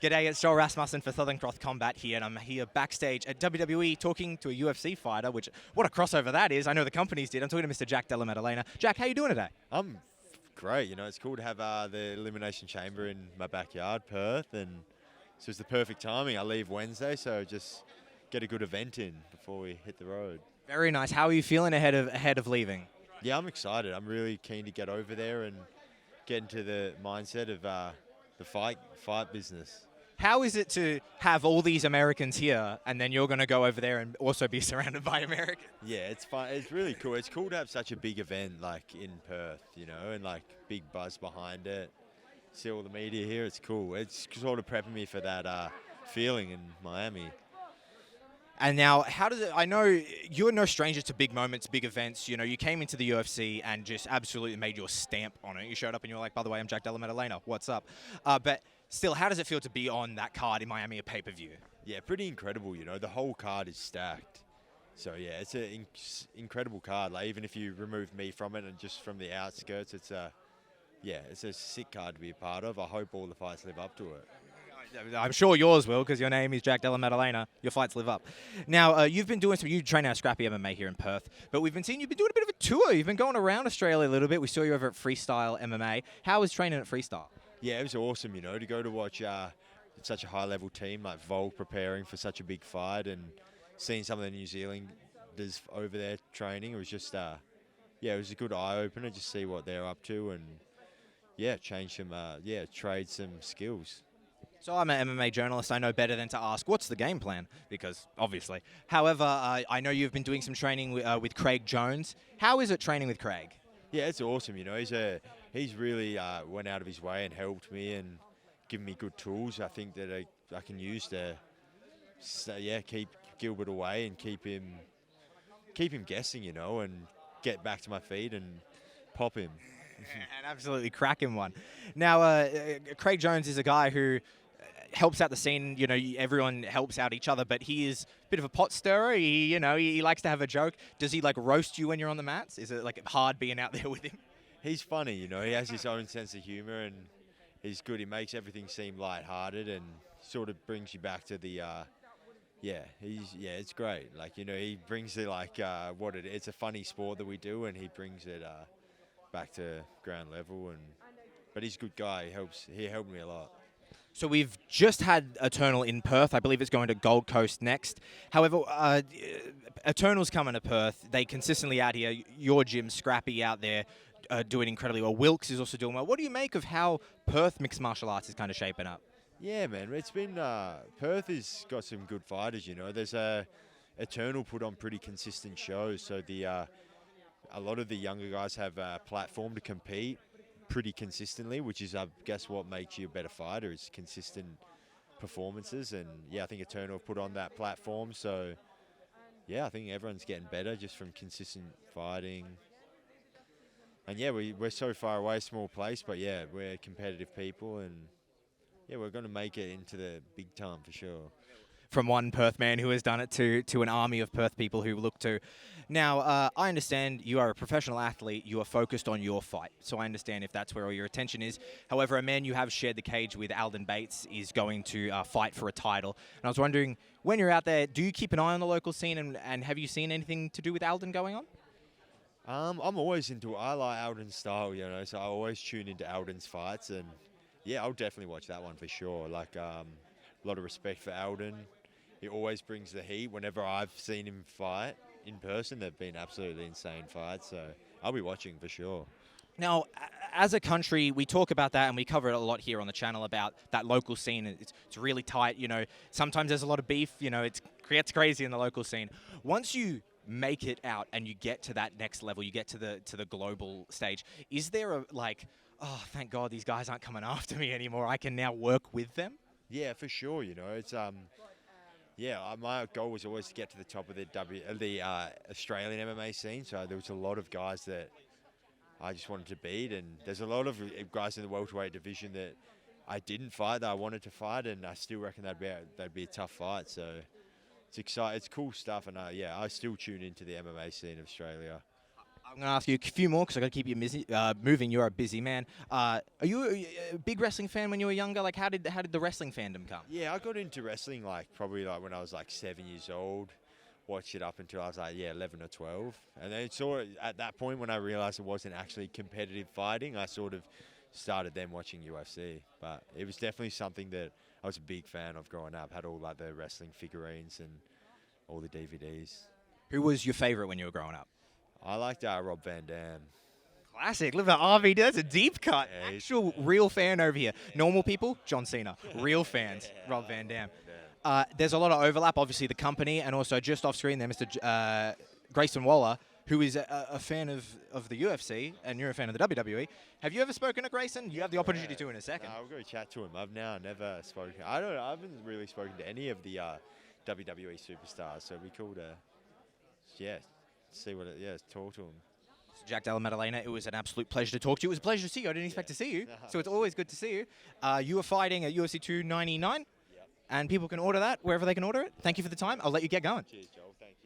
G'day, it's Joel Rasmussen for Southern Cross Combat here, and I'm here backstage at WWE talking to a UFC fighter, which, what a crossover that is. I know the companies did. I'm talking to Mr. Jack Della Maddalena. Jack, how you doing today? I'm great. You know, it's cool to have the Elimination Chamber in my backyard, Perth, and so it's the perfect timing. I leave Wednesday, so just get a good event in before we hit the road. Very nice. How are you feeling ahead of leaving? Yeah, I'm excited. I'm really keen to get over there and get into the mindset of the fight business. How is it to have all these Americans here, and then you're going to go over there and also be surrounded by Americans? Yeah, it's fun. It's really cool. It's cool to have such a big event like in Perth, you know, and like big buzz behind it. See all the media here. It's cool. It's sort of prepping me for that feeling in Miami. And now, how does it? I know you're no stranger to big moments, big events. You know, you came into the UFC and just absolutely made your stamp on it. You showed up and you were like, by the way, I'm Jack Della Maddalena. What's up? But still, how does it feel to be on that card in Miami, a pay-per-view? Yeah, pretty incredible. You know, the whole card is stacked. So yeah, it's an incredible card. Like even if you remove me from it and just from the outskirts, it's a sick card to be a part of. I hope all the fights live up to it. I'm sure yours will, because your name is Jack Della Maddalena. Your fights live up. Now, you've been doing you train out Scrappy MMA here in Perth, but we've been seeing you've been doing a bit of a tour. You've been going around Australia a little bit. We saw you over at Freestyle MMA. How was training at Freestyle? Yeah, it was awesome, you know, to go to watch such a high-level team like Volk preparing for such a big fight and seeing some of the New Zealanders over there training. It was just, it was a good eye-opener to see what they're up to and, trade some skills. So I'm an MMA journalist. I know better than to ask, what's the game plan? Because, obviously. However, I know you've been doing some training with Craig Jones. How is it training with Craig? Yeah, it's awesome. You know, he's really went out of his way and helped me and given me good tools. I think that I can use to, keep Gilbert away and keep him guessing. You know, and get back to my feet and pop him. And absolutely crack him one. Now, Craig Jones is a guy who helps out the scene. You know, everyone helps out each other, but he is a bit of a pot stirrer. He likes to have a joke. Does he like roast you when you're on the mats? Is it like hard being out there with him? He's funny, you know. He has his own sense of humor, and he's good. He makes everything seem lighthearted and sort of brings you back to the. It's great. Like, you know, he brings it like it's a funny sport that we do, and he brings it back to ground level. But he's a good guy. He helped me a lot. So we've just had Eternal in Perth. I believe it's going to Gold Coast next. However, Eternal's coming to Perth. They consistently out here. Your gym, Scrappy, out there doing incredibly well. Wilkes is also doing well. What do you make of how Perth mixed martial arts is kind of shaping up? Yeah, man. It's been Perth has got some good fighters. You know, there's Eternal put on pretty consistent shows. So a lot of the younger guys have a platform to compete pretty consistently, which is, I guess, what makes you a better fighter is consistent performances. And I think Eternal put on that platform. So I think everyone's getting better just from consistent fighting. And we're so far away, small place, but we're competitive people, and we're going to make it into the big time for sure. From one Perth man who has done it to an army of Perth people who look to. Now, I understand you are a professional athlete. You are focused on your fight. So I understand if that's where all your attention is. However, a man you have shared the cage with, Alden Bates, is going to fight for a title. And I was wondering, when you're out there, do you keep an eye on the local scene? And have you seen anything to do with Alden going on? I'm always into it. I like Alden's style, you know, so I always tune into Alden's fights. And, I'll definitely watch that one for sure. Like, a lot of respect for Alden. He always brings the heat. Whenever I've seen him fight in person, they've been absolutely insane fights. So I'll be watching for sure. Now, as a country, we talk about that and we cover it a lot here on the channel about that local scene. It's really tight. You know, sometimes there's a lot of beef. You know, it gets crazy in the local scene. Once you make it out and you get to that next level, you get to the global stage, is there a oh, thank God these guys aren't coming after me anymore. I can now work with them? Yeah, for sure. You know, it's my goal was always to get to the top of the Australian MMA scene. So there was a lot of guys that I just wanted to beat, and there's a lot of guys in the welterweight division that I didn't fight that I wanted to fight, and I still reckon that'd be a tough fight. So it's exciting, it's cool stuff, and I still tune into the MMA scene of Australia. I'm going to ask you a few more because I got to keep you busy, moving. You're a busy man. Are you a big wrestling fan when you were younger? Like, how did the wrestling fandom come? Yeah, I got into wrestling probably when I was 7 years old. Watched it up until I was 11 or 12. And then at that point when I realized it wasn't actually competitive fighting, I sort of started then watching UFC. But it was definitely something that I was a big fan of growing up. Had all the wrestling figurines and all the DVDs. Who was your favorite when you were growing up? I liked Rob Van Dam. Classic. Look at RV. That's a deep cut. Yeah, Actual real fan over here. Normal people, John Cena. Real fans, Rob Van Dam. There's a lot of overlap, obviously, the company, and also just off screen there, Mr. Grayson Waller, who is a fan of the UFC, and you're a fan of the WWE. Have you ever spoken to Grayson? You have the opportunity to in a second. No, I'll go chat to him. I've now never spoken. I haven't really spoken to any of the WWE superstars, so it'd be cool to, see talk to him. Jack Della Maddalena, it was an absolute pleasure to talk to you. It was a pleasure to see you. I didn't expect to see you, so it's always good to see you. You were fighting at UFC 299, and people can order that wherever they can order it. Thank you for the time. I'll let you get going. Cheers, Joel.